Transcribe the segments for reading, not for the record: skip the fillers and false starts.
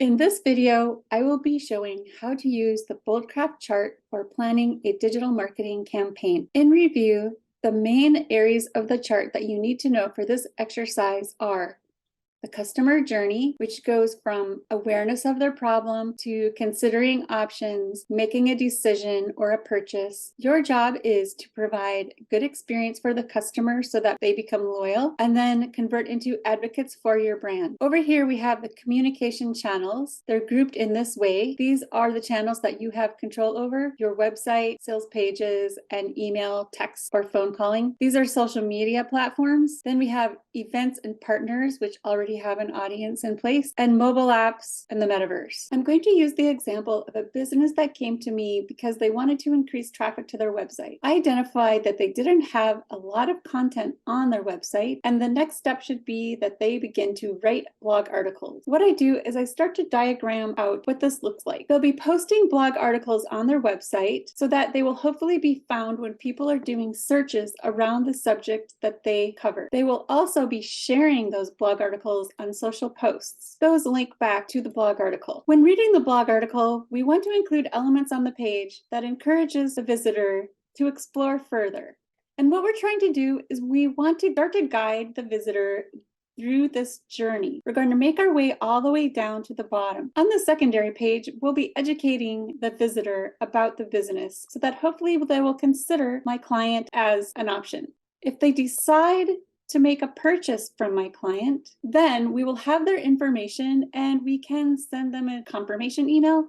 In this video, I will be showing how to use the BOLDCRAFT chart for planning a digital marketing campaign. In review, the main areas of the chart that you need to know for this exercise are the customer journey, which goes from awareness of their problem to considering options, making a decision or a purchase. Your job is to provide good experience for the customer so that they become loyal and then convert into advocates for your brand. Over here, we have the communication channels. They're grouped in this way. These are the channels that you have control over: your website, sales pages, and email, text, or phone calling. These are social media platforms. Then we have events and partners, which already have an audience in place, and mobile apps and the metaverse. I'm going to use the example of a business that came to me because they wanted to increase traffic to their website. I identified that they didn't have a lot of content on their website, and the next step should be that they begin to write blog articles. What I do is I start to diagram out what this looks like. They'll be posting blog articles on their website so that they will hopefully be found when people are doing searches around the subject that they cover. They will also be sharing those blog articles on social posts. Those link back to the blog article. When reading the blog article, we want to include elements on the page that encourages the visitor to explore further. And what we're trying to do is we want to start to guide the visitor through this journey. We're going to make our way all the way down to the bottom. On the secondary page, we'll be educating the visitor about the business so that hopefully they will consider my client as an option. If they decide to make a purchase from my client, then we will have their information and we can send them a confirmation email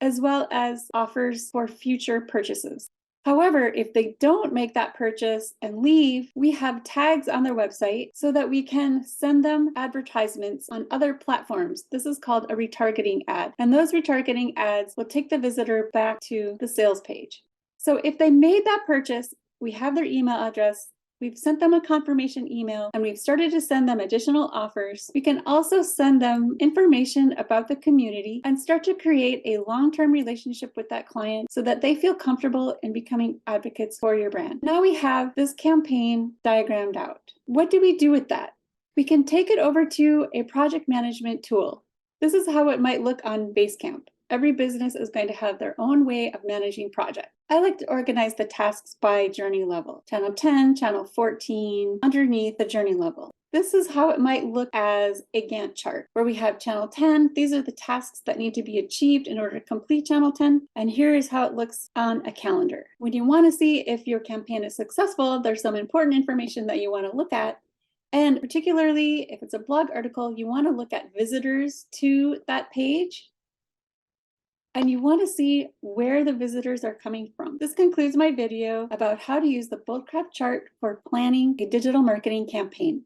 as well as offers for future purchases. However, if they don't make that purchase and leave, we have tags on their website so that we can send them advertisements on other platforms. This is called a retargeting ad, and those retargeting ads will take the visitor back to the sales page. So if they made that purchase, we have their email address, we've sent them a confirmation email, and we've started to send them additional offers. We can also send them information about the community and start to create a long-term relationship with that client so that they feel comfortable in becoming advocates for your brand. Now we have this campaign diagrammed out. What do we do with that? We can take it over to a project management tool. This is how it might look on Basecamp. Every business is going to have their own way of managing projects. I like to organize the tasks by journey level. Channel 10, channel 14, underneath the journey level. This is how it might look as a Gantt chart, where we have channel 10. These are the tasks that need to be achieved in order to complete channel 10. And here is how it looks on a calendar. When you want to see if your campaign is successful, there's some important information that you want to look at. And particularly if it's a blog article, you want to look at visitors to that page. And you want to see where the visitors are coming from. This concludes my video about how to use the BOLDCRAFT chart for planning a digital marketing campaign.